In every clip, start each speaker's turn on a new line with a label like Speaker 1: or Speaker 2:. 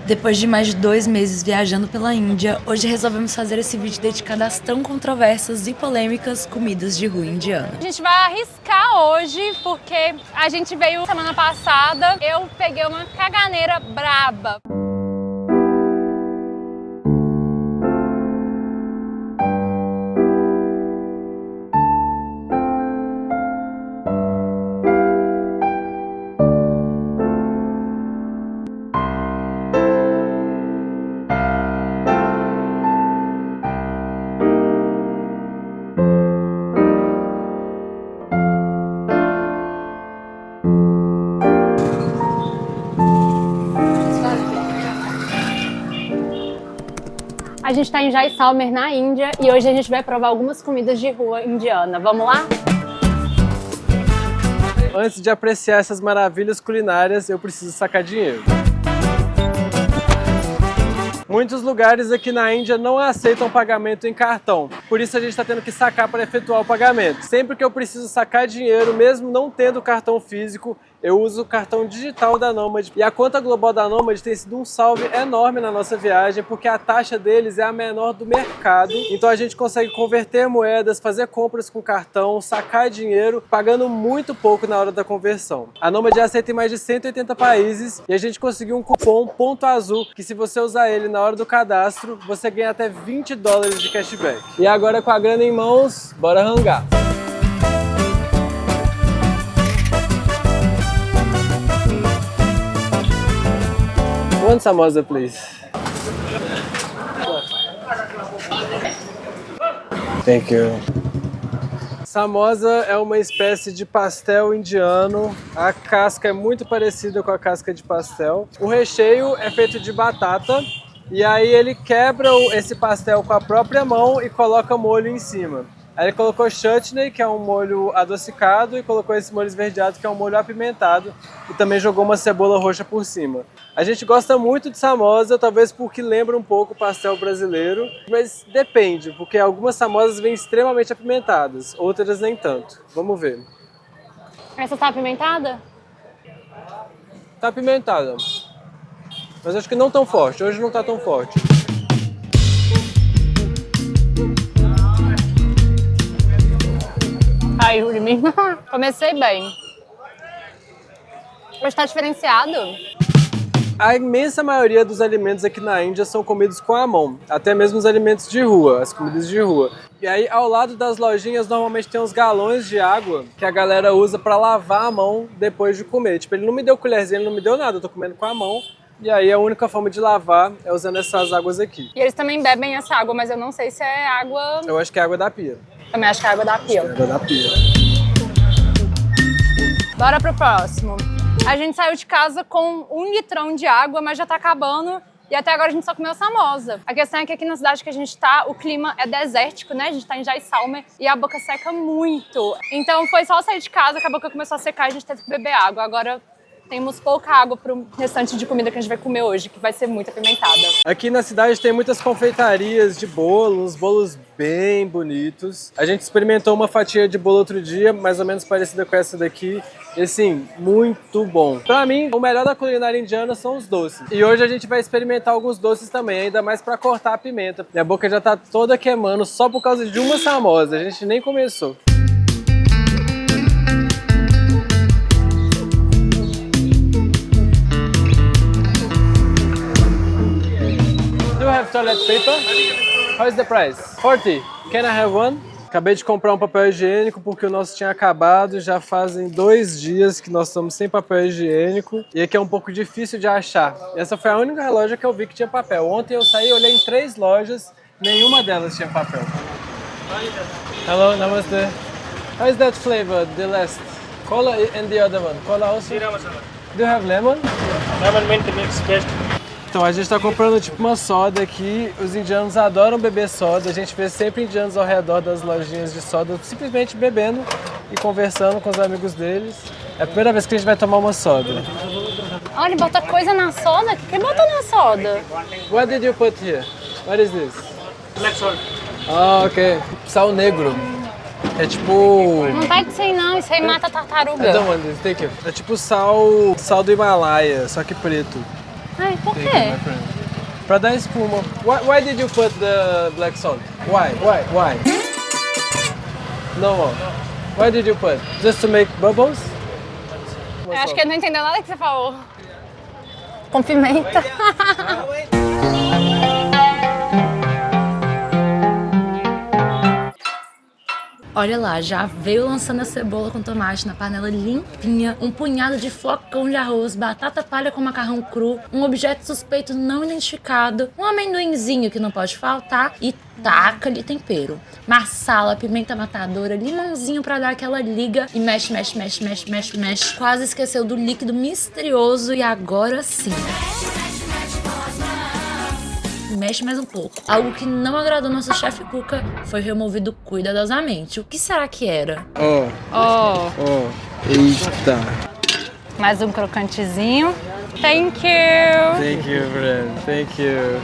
Speaker 1: Depois de mais de 2 meses viajando pela Índia, hoje resolvemos fazer esse vídeo dedicado às tão controversas e polêmicas comidas de rua indiana.
Speaker 2: A gente vai arriscar hoje, porque a gente veio semana passada, eu peguei uma caganeira braba. A gente tá em Jaisalmer, na Índia, e hoje a gente vai provar algumas comidas de rua indiana. Vamos lá?
Speaker 3: Antes de apreciar essas maravilhas culinárias, eu preciso sacar dinheiro. Muitos lugares aqui na Índia não aceitam pagamento em cartão, por isso a gente está tendo que sacar para efetuar o pagamento. Sempre que eu preciso sacar dinheiro, mesmo não tendo cartão físico, eu uso o cartão digital da Nomad. E a conta global da Nomad tem sido um salve enorme na nossa viagem, porque a taxa deles é a menor do mercado. Então a gente consegue converter moedas, fazer compras com cartão, sacar dinheiro, pagando muito pouco na hora da conversão. A Nomad aceita em mais de 180 países e a gente conseguiu um cupom Ponto Azul, que se você usar ele na hora do cadastro, você ganha até $20 de cashback. E agora com a grana em mãos, bora rangar! One samosa, please. Thank you. Samosa é uma espécie de pastel indiano. A casca é muito parecida com a casca de pastel. O recheio é feito de batata. E aí ele quebra esse pastel com a própria mão e coloca molho em cima. Aí ele colocou chutney, que é um molho adocicado, e colocou esse molho esverdeado, que é um molho apimentado, e também jogou uma cebola roxa por cima. A gente gosta muito de samosa, talvez porque lembra um pouco o pastel brasileiro, mas depende, porque algumas samosas vêm extremamente apimentadas, outras nem tanto. Vamos ver.
Speaker 2: Essa tá apimentada?
Speaker 3: Tá apimentada, mas acho que não tão forte, hoje não tá tão forte.
Speaker 2: Ai, Yuri, comecei bem. Hoje tá diferenciado.
Speaker 3: A imensa maioria dos alimentos aqui na Índia são comidos com a mão, até mesmo os alimentos de rua, as comidas de rua. E aí, ao lado das lojinhas, normalmente tem uns galões de água que a galera usa para lavar a mão depois de comer. Tipo, ele não me deu colherzinha, ele não me deu nada, eu tô comendo com a mão. E aí, a única forma de lavar é usando essas águas aqui.
Speaker 2: E eles também bebem essa água, mas eu não sei se é água...
Speaker 3: Eu acho que é água da pia.
Speaker 2: Também acho que é água da pia.
Speaker 3: Água da pia.
Speaker 2: Bora pro próximo. A gente saiu de casa com 1 litrão de água, mas já tá acabando. E até agora a gente só comeu samosa. A questão é que aqui na cidade que a gente tá, o clima é desértico, né? A gente tá em Jaisalmer e a boca seca muito. Então foi só sair de casa que a boca começou a secar e a gente teve que beber água. Agora temos pouca água pro restante de comida que a gente vai comer hoje, que vai ser muito apimentada. Aqui
Speaker 3: na cidade tem muitas confeitarias de bolo, uns bolos bem bonitos. A gente experimentou uma fatia de bolo outro dia, mais ou menos parecida com essa daqui. E assim, muito bom. Pra mim, o melhor da culinária indiana são os doces. E hoje a gente vai experimentar alguns doces também, ainda mais pra cortar a pimenta. Minha boca já tá toda queimando só por causa de uma samosa. A gente nem começou. Do you have toilet paper? How is the price? 40. Can I have one? Acabei de comprar um papel higiênico porque o nosso tinha acabado. Já fazem 2 dias que nós estamos sem papel higiênico. E aqui é um pouco difícil de achar. Essa foi a única loja que eu vi que tinha papel. Ontem eu saí e olhei em 3 lojas. Nenhuma delas tinha papel. Hello, namaste. How is that flavor, the last? Cola and the other one. Cola also? Do you have lemon?
Speaker 4: Lemon mint mix best.
Speaker 3: Então a gente tá comprando tipo uma soda aqui. Os indianos adoram beber soda. A gente vê sempre indianos ao redor das lojinhas de soda simplesmente bebendo e conversando com os amigos deles. É a primeira vez que a gente vai tomar uma soda.
Speaker 2: Olha, ele bota coisa na soda? O que botou na soda?
Speaker 3: What did you put here? What is this?
Speaker 4: Black salt.
Speaker 3: Ah, ok. Sal negro. É tipo...
Speaker 2: Não pega isso aí não, isso aí mata a tartaruga.
Speaker 3: I don't want this, take it. É tipo sal do Himalaia, só que preto.
Speaker 2: Ai, por
Speaker 3: Thank you,
Speaker 2: quê?
Speaker 3: my friend. Pra dar espuma. Why did you put the black salt? Why? No more. Why did you put? Just to make bubbles?
Speaker 2: Eu acho que ele não entendeu nada que você falou. Com pimenta.
Speaker 1: Olha lá, já veio lançando a cebola com tomate na panela limpinha, um punhado de flocão de arroz, batata palha com macarrão cru, um objeto suspeito não identificado, um amendoinzinho que não pode faltar e taca-lhe tempero. Marsala, pimenta matadora, limãozinho pra dar aquela liga e mexe. Quase esqueceu do líquido misterioso e agora sim. Mexe mais um pouco. Algo que não agradou nosso chefe Cuca foi removido cuidadosamente. O que será que era?
Speaker 3: Eita.
Speaker 2: Mais um crocantezinho. Thank you.
Speaker 3: Thank you, friend. Thank you.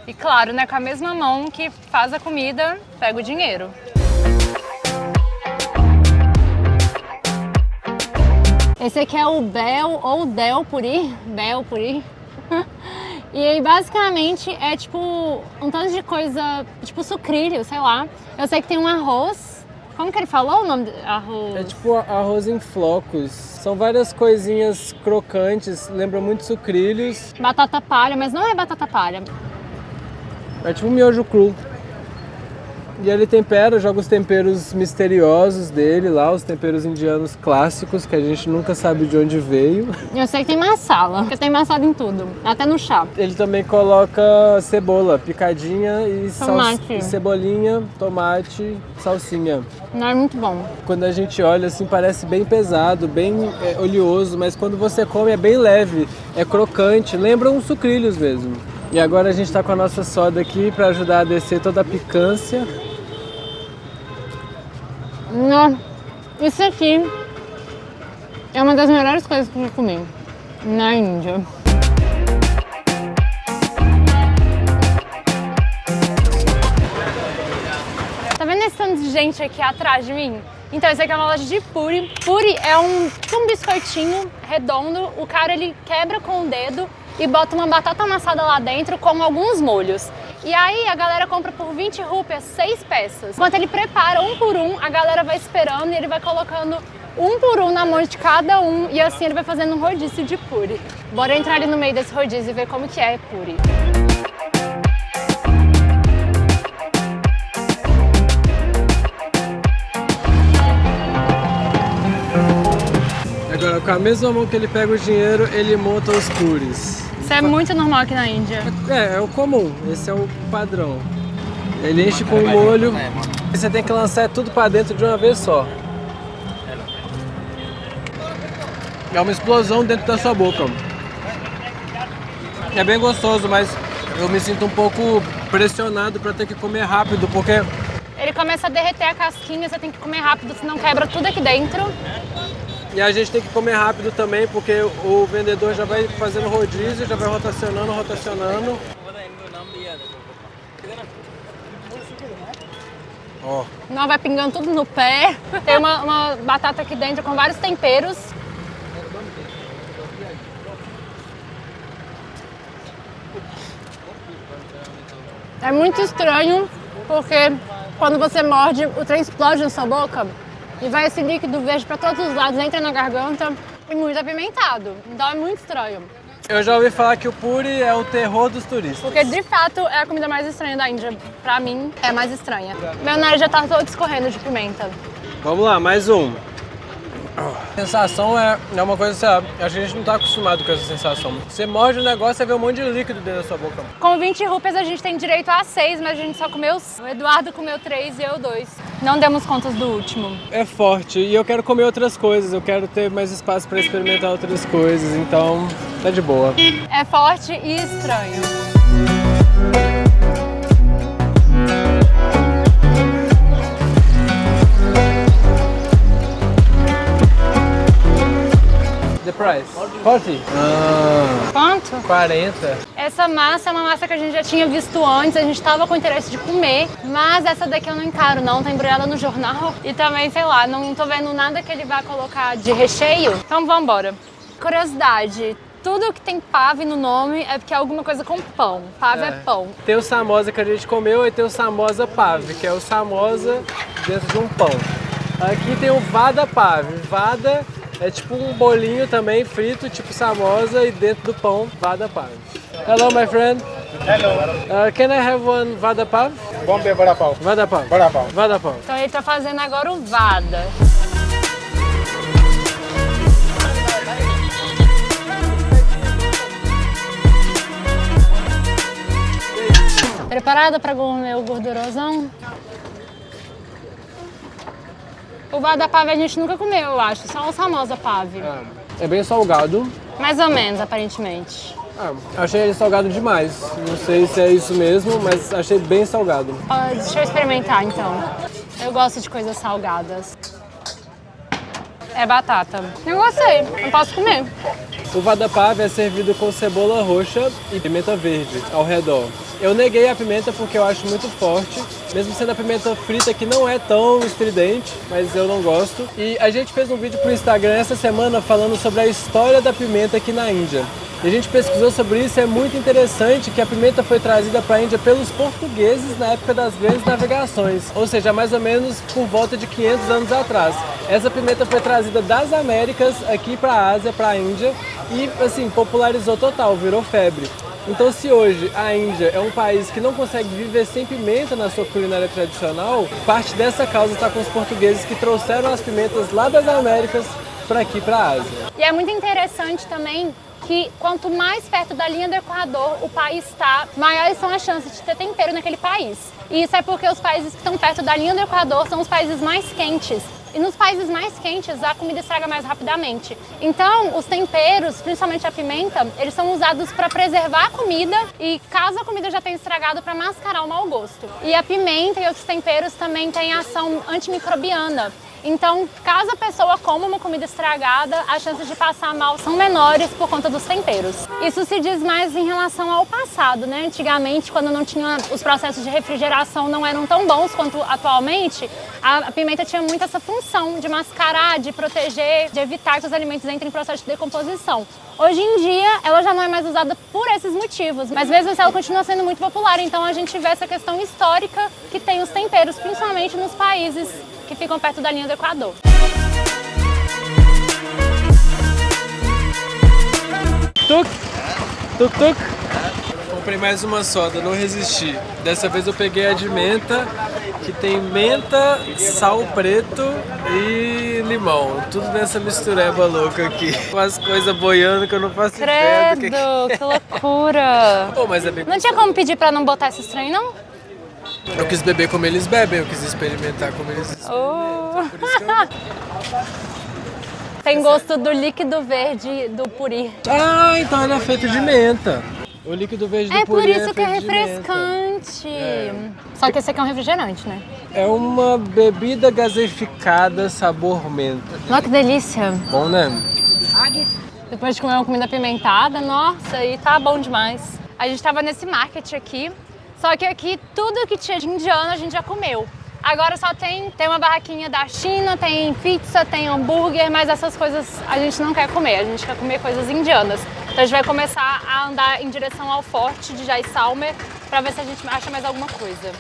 Speaker 2: E claro, né, com a mesma mão que faz a comida, pega o dinheiro. Esse aqui é o Bel ou Del Puri. Bel Puri. E aí, basicamente, é tipo um tanto de coisa, tipo sucrilho, sei lá. Eu sei que tem um arroz. Como que ele falou o nome do arroz?
Speaker 3: É tipo arroz em flocos. São várias coisinhas crocantes, lembra muito sucrilhos.
Speaker 2: Batata palha, mas não é batata palha.
Speaker 3: É tipo um miojo cru. E ele tempera, joga os temperos misteriosos dele lá, os temperos indianos clássicos, que a gente nunca sabe de onde veio.
Speaker 2: Eu sei que tem massala, porque tem massala em tudo, até no chá.
Speaker 3: Ele também coloca cebola picadinha e,
Speaker 2: Tomate.
Speaker 3: cebolinha, tomate, salsinha.
Speaker 2: Não é muito bom.
Speaker 3: Quando a gente olha assim parece bem pesado, bem oleoso, mas quando você come é bem leve, é crocante, lembra uns sucrilhos mesmo. E agora a gente tá com a nossa soda aqui para ajudar a descer toda a picância.
Speaker 2: Não, isso aqui é uma das melhores coisas que eu já comi na Índia. Tá vendo esse tanto de gente aqui atrás de mim? Então, esse aqui é uma loja de puri. Puri é tipo um biscoitinho redondo. O cara, ele quebra com o dedo e bota uma batata amassada lá dentro com alguns molhos. E aí a galera compra por 20 rúpias 6 peças. Enquanto ele prepara um por um, a galera vai esperando e ele vai colocando um por um na mão de cada um. E assim ele vai fazendo um rodízio de puri. Bora entrar ali no meio desse rodízio e ver como que é puri.
Speaker 3: Agora, com a mesma mão que ele pega o dinheiro, ele monta os puris.
Speaker 2: Isso é muito normal aqui na Índia.
Speaker 3: É o comum, esse é o padrão. Ele enche com o molho e você tem que lançar tudo pra dentro de uma vez só. É uma explosão dentro da sua boca. É bem gostoso, mas eu me sinto um pouco pressionado pra ter que comer rápido, porque...
Speaker 2: Ele começa a derreter a casquinha, você tem que comer rápido, senão quebra tudo aqui dentro.
Speaker 3: E a gente tem que comer rápido também, porque o vendedor já vai fazendo rodízio, já vai rotacionando. Ó.
Speaker 2: Não, vai pingando tudo no pé. Tem uma batata aqui dentro com vários temperos. É muito estranho, porque quando você morde, o trem explode na sua boca. E vai esse líquido verde pra todos os lados, entra na garganta e muito apimentado. Então é muito estranho.
Speaker 3: Eu já ouvi falar que o puri é o terror dos turistas.
Speaker 2: Porque de fato é a comida mais estranha da Índia. Pra mim, é a mais estranha. Meu nariz já tá todo escorrendo de pimenta.
Speaker 3: Vamos lá, mais um. A sensação é uma coisa, sei lá, a gente não tá acostumado com essa sensação. Você morde o negócio e vê um monte de líquido dentro da sua boca.
Speaker 2: Com 20 rúpias a gente tem direito a 6, mas a gente só comeu... O Eduardo comeu 3 e eu 2. Não demos contas do último.
Speaker 3: É forte e eu quero comer outras coisas, eu quero ter mais espaço pra experimentar outras coisas, então tá de boa.
Speaker 2: É forte e estranho.
Speaker 3: The price? 40?
Speaker 2: Quanto?
Speaker 3: 40.
Speaker 2: Essa massa é uma massa que a gente já tinha visto antes, a gente tava com interesse de comer, mas essa daqui eu não encaro não, tá embrulhada no jornal e também, sei lá, não tô vendo nada que ele vai colocar de recheio, então vambora. Curiosidade, tudo que tem pave no nome é porque é alguma coisa com pão. Pave é pão.
Speaker 3: Tem o samosa que a gente comeu e tem o samosa pave, que é o samosa dentro de um pão. Aqui tem o vada pave. Vada é tipo um bolinho também frito, tipo samosa, e dentro do pão, vada pave. Hello, my friend.
Speaker 4: Hello.
Speaker 3: Can I have one vada pave?
Speaker 4: Bombay vada pav.
Speaker 3: Vada pave.
Speaker 4: Vada pav.
Speaker 3: Vada pave.
Speaker 2: Então ele tá fazendo agora o vada. Preparada para comer o gordurosão? O vada pave a gente nunca comeu, eu acho. Só o samosa pave.
Speaker 3: É bem salgado.
Speaker 2: Mais ou menos, aparentemente.
Speaker 3: Achei ele salgado demais. Não sei se é isso mesmo, mas achei bem salgado.
Speaker 2: Deixa eu experimentar, então. Eu gosto de coisas salgadas. É batata. Eu gostei, eu posso comer.
Speaker 3: O vada pave é servido com cebola roxa e pimenta verde ao redor. Eu neguei a pimenta porque eu acho muito forte, mesmo sendo a pimenta frita que não é tão estridente, mas eu não gosto. E a gente fez um vídeo pro Instagram essa semana falando sobre a história da pimenta aqui na Índia. E a gente pesquisou sobre isso e é muito interessante que a pimenta foi trazida para a Índia pelos portugueses na época das grandes navegações, ou seja, mais ou menos por volta de 500 anos atrás. Essa pimenta foi trazida das Américas aqui para a Ásia, para a Índia e assim, popularizou total, virou febre. Então se hoje a Índia é um país que não consegue viver sem pimenta na sua culinária tradicional, parte dessa causa está com os portugueses que trouxeram as pimentas lá das Américas para aqui, para a Ásia.
Speaker 2: E é muito interessante também que quanto mais perto da linha do Equador o país está, maiores são as chances de ter tempero naquele país. E isso é porque os países que estão perto da linha do Equador são os países mais quentes. E nos países mais quentes, a comida estraga mais rapidamente. Então, os temperos, principalmente a pimenta, eles são usados para preservar a comida e, caso a comida já tenha estragado, para mascarar o mau gosto. E a pimenta e outros temperos também têm ação antimicrobiana. Então, caso a pessoa coma uma comida estragada, as chances de passar mal são menores por conta dos temperos. Isso se diz mais em relação ao passado, né? Antigamente, quando não tinha os processos de refrigeração não eram tão bons quanto atualmente, a pimenta tinha muito essa função de mascarar, de proteger, de evitar que os alimentos entrem em processo de decomposição. Hoje em dia, ela já não é mais usada por esses motivos, mas mesmo assim ela continua sendo muito popular. Então a gente vê essa questão histórica que tem os temperos, principalmente nos países que ficam perto da linha do Equador.
Speaker 3: Tuk, tuk, tuk. Comprei mais uma soda, não resisti. Dessa vez eu peguei a de menta, que tem menta, sal preto e limão. Tudo nessa mistureba louca aqui. Umas coisas boiando que eu não faço ideia do
Speaker 2: Credo, que loucura!
Speaker 3: Pô, mas é bem
Speaker 2: Não tinha como pedir pra não botar esse trem, não?
Speaker 3: Eu quis beber como eles bebem, eu quis experimentar como eles experimentam. Por isso que eu...
Speaker 2: Tem gosto do líquido verde do puri.
Speaker 3: Ah, então ele é feito de menta. O líquido verde do
Speaker 2: É por
Speaker 3: puri
Speaker 2: isso que é
Speaker 3: feito de menta.
Speaker 2: refrescante. Só que esse aqui é um refrigerante, né?
Speaker 3: É uma bebida gaseificada sabor menta.
Speaker 2: Olha que delícia.
Speaker 3: Bom, né?
Speaker 2: Depois de comer uma comida apimentada, nossa, aí tá bom demais. A gente tava nesse market aqui, só que aqui tudo que tinha de indiano a gente já comeu. Agora só tem uma barraquinha da China, tem pizza, tem hambúrguer, mas essas coisas a gente não quer comer, a gente quer comer coisas indianas. Então a gente vai começar a andar em direção ao forte de Jaisalmer pra ver se a gente acha mais alguma coisa.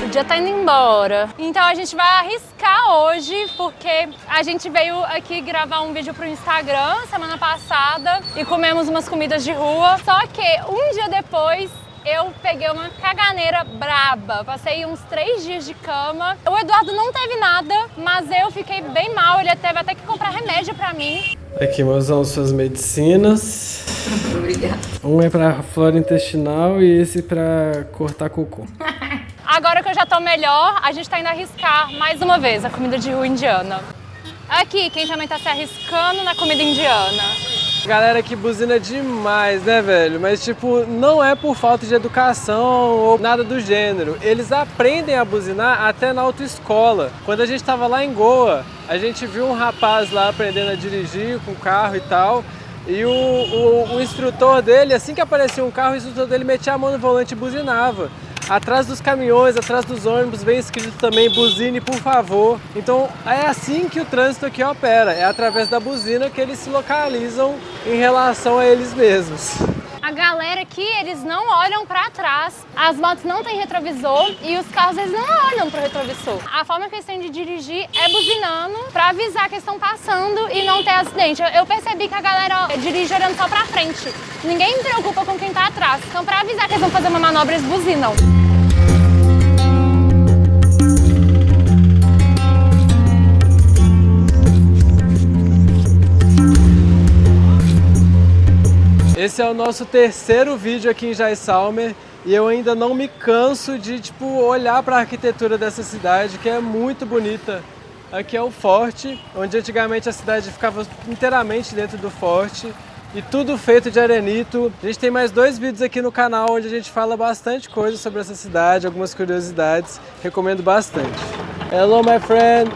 Speaker 2: O dia tá indo embora. Então a gente vai arriscar hoje, porque a gente veio aqui gravar um vídeo pro Instagram semana passada e comemos umas comidas de rua. Só que um dia depois eu peguei uma caganeira braba. Passei uns 3 dias de cama. O Eduardo não teve nada, mas eu fiquei bem mal. Ele teve até que comprar remédio pra mim.
Speaker 3: Aqui, mozão, suas medicinas.
Speaker 1: Obrigada.
Speaker 3: Um é pra flora intestinal e esse pra cortar cocô.
Speaker 2: Agora que eu já tô melhor, a gente tá indo arriscar mais uma vez a comida de rua indiana. Aqui, quem também tá se arriscando na comida indiana.
Speaker 3: Galera que buzina demais, né, velho? Mas, tipo, não é por falta de educação ou nada do gênero. Eles aprendem a buzinar até na autoescola. Quando a gente tava lá em Goa, a gente viu um rapaz lá aprendendo a dirigir com carro e tal. E o instrutor dele, assim que aparecia um carro, o instrutor dele metia a mão no volante e buzinava. Atrás dos caminhões, atrás dos ônibus, vem escrito também buzine, por favor. Então é assim que o trânsito aqui opera, é através da buzina que eles se localizam em relação a eles mesmos.
Speaker 2: A galera aqui, eles não olham pra trás, as motos não têm retrovisor e os carros, eles não olham pro retrovisor. A forma que eles têm de dirigir é buzinando pra avisar que estão passando e não ter acidente. Eu percebi que a galera dirige olhando só pra frente. Ninguém se preocupa com quem tá atrás. Então, pra avisar que eles vão fazer uma manobra, eles buzinam.
Speaker 3: Esse é o nosso terceiro vídeo aqui em Jaisalmer e eu ainda não me canso de olhar para a arquitetura dessa cidade, que é muito bonita. Aqui é o forte, onde antigamente a cidade ficava inteiramente dentro do forte e tudo feito de arenito. A gente tem mais 2 vídeos aqui no canal onde a gente fala bastante coisa sobre essa cidade, algumas curiosidades, recomendo bastante. Hello, my friend!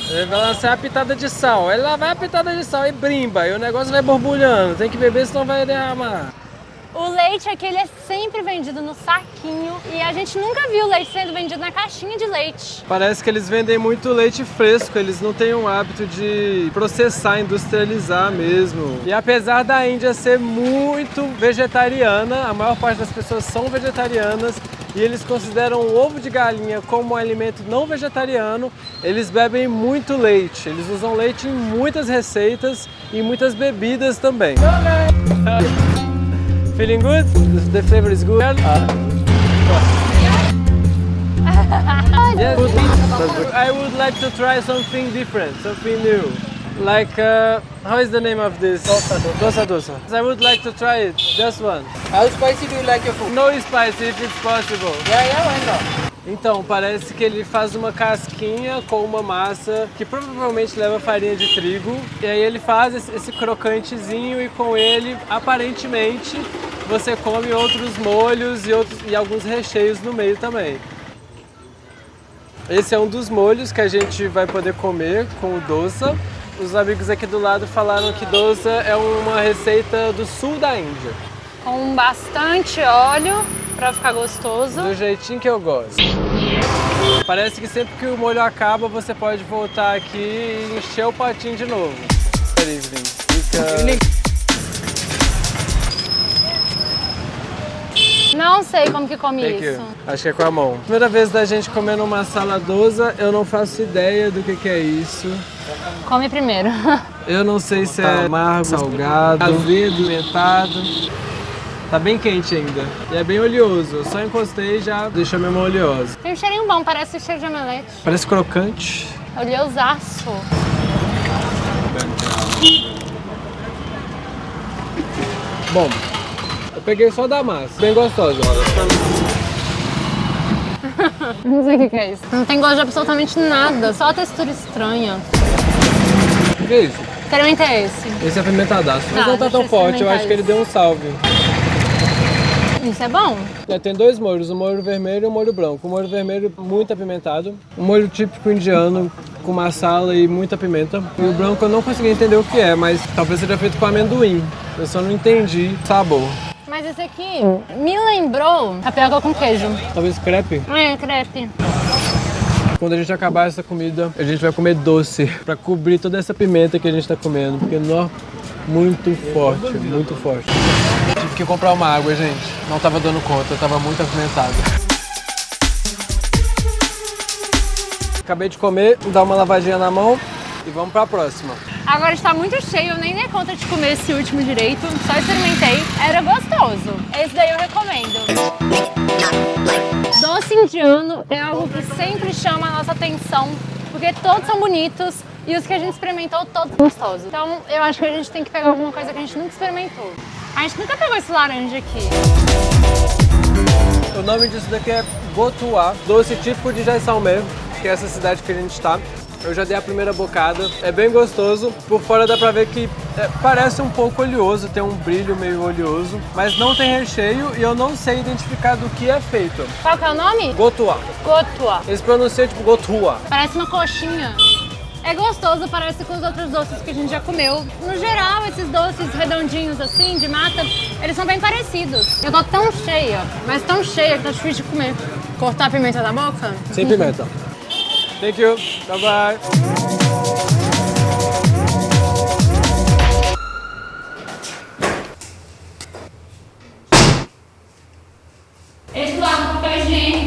Speaker 3: Ele vai lançar a pitada de sal, ele lá vai a pitada de sal e brimba, e o negócio vai borbulhando, tem que beber senão vai derramar.
Speaker 2: O leite aqui, ele é sempre vendido no saquinho e a gente nunca viu o leite sendo vendido na caixinha de leite.
Speaker 3: Parece que eles vendem muito leite fresco, eles não têm um hábito de processar, industrializar mesmo. E apesar da Índia ser muito vegetariana, a maior parte das pessoas são vegetarianas, e eles consideram o ovo de galinha como um alimento não vegetariano, eles bebem muito leite. Eles usam leite em muitas receitas e em muitas bebidas também. Feeling good? The flavor is good? Yes. I would like to try something different, something new. Like, how is the name of this? Dosa dosa. I would like to try it, just one.
Speaker 4: How spicy do you like your food?
Speaker 3: No spicy if it's possible.
Speaker 4: Yeah, why not?
Speaker 3: Então, parece que ele faz uma casquinha com uma massa que provavelmente leva farinha de trigo. E aí ele faz esse crocantezinho e com ele, aparentemente, você come outros molhos e alguns recheios no meio também. Esse é um dos molhos que a gente vai poder comer com o dosa. Os amigos aqui do lado falaram que dosa é uma receita do sul da Índia.
Speaker 2: Com bastante óleo pra ficar gostoso.
Speaker 3: Do jeitinho que eu gosto. Parece que sempre que o molho acaba, você pode voltar aqui e encher o potinho de novo.
Speaker 2: Não sei como que come
Speaker 3: Thank
Speaker 2: isso.
Speaker 3: you. Acho que é com a mão. Primeira vez da gente comendo uma masala dosa, eu não faço ideia do que é isso.
Speaker 2: Come primeiro.
Speaker 3: Eu não sei se é amargo, salgado, azedo, pimentado. Tá bem quente ainda. E é bem oleoso. Eu só encostei e já deixou minha mão oleosa.
Speaker 2: Tem um cheirinho bom, parece cheiro de omelete.
Speaker 3: Parece crocante.
Speaker 2: Oleosaço.
Speaker 3: Bom, eu peguei só da massa. Bem gostosa.
Speaker 2: Não sei o que é isso. Não tem gosto de absolutamente nada, só a textura estranha.
Speaker 3: O que é isso?
Speaker 2: Experimentei esse.
Speaker 3: Esse é apimentadaço. Mas
Speaker 2: Tá,
Speaker 3: não tá
Speaker 2: deixa
Speaker 3: tão
Speaker 2: eu
Speaker 3: forte, eu
Speaker 2: experimentar
Speaker 3: acho que ele
Speaker 2: esse.
Speaker 3: deu um salve.
Speaker 2: Isso é bom?
Speaker 3: Tem 2 molhos, o molho vermelho e o molho branco. O molho vermelho muito apimentado, um molho típico indiano com massala e muita pimenta. E o branco eu não consegui entender o que é, mas talvez seja feito com amendoim. Eu só não entendi o sabor.
Speaker 2: Mas esse aqui me lembrou tapioca com queijo.
Speaker 3: Talvez crepe?
Speaker 2: É, crepe.
Speaker 3: Quando a gente acabar essa comida, a gente vai comer doce pra cobrir toda essa pimenta que a gente tá comendo, porque nó, muito forte, muito forte. Tive que comprar uma água, gente. Não tava dando conta, tava muito apimentado. Acabei de comer, dar uma lavadinha na mão e vamos pra próxima.
Speaker 2: Agora está muito cheio, eu nem dei conta de comer esse último direito, só experimentei. Era gostoso. Esse daí eu recomendo. Doce indiano é algo que sempre chama a nossa atenção, porque todos são bonitos e os que a gente experimentou, todos são gostosos. Então eu acho que a gente tem que pegar alguma coisa que a gente nunca experimentou. A gente nunca pegou esse laranja aqui.
Speaker 3: O nome disso daqui é Gotua, doce típico de Jaisalmer, que é essa cidade que a gente está. Eu já dei a primeira bocada, é bem gostoso. Por fora dá pra ver que parece um pouco oleoso, tem um brilho meio oleoso, mas não tem recheio e eu não sei identificar do que é feito.
Speaker 2: Qual que é o nome?
Speaker 3: Gotua.
Speaker 2: Gotua.
Speaker 3: Eles pronunciam tipo Gotua.
Speaker 2: Parece uma coxinha. É gostoso, parece com os outros doces que a gente já comeu. No geral, esses doces redondinhos assim, de mata, eles são bem parecidos. Eu tô tão cheia, mas tão cheia que tá difícil de comer. Cortar a pimenta da boca?
Speaker 3: Sem pimenta. Thank you. Bye bye.
Speaker 1: Esse lado do papel higiênico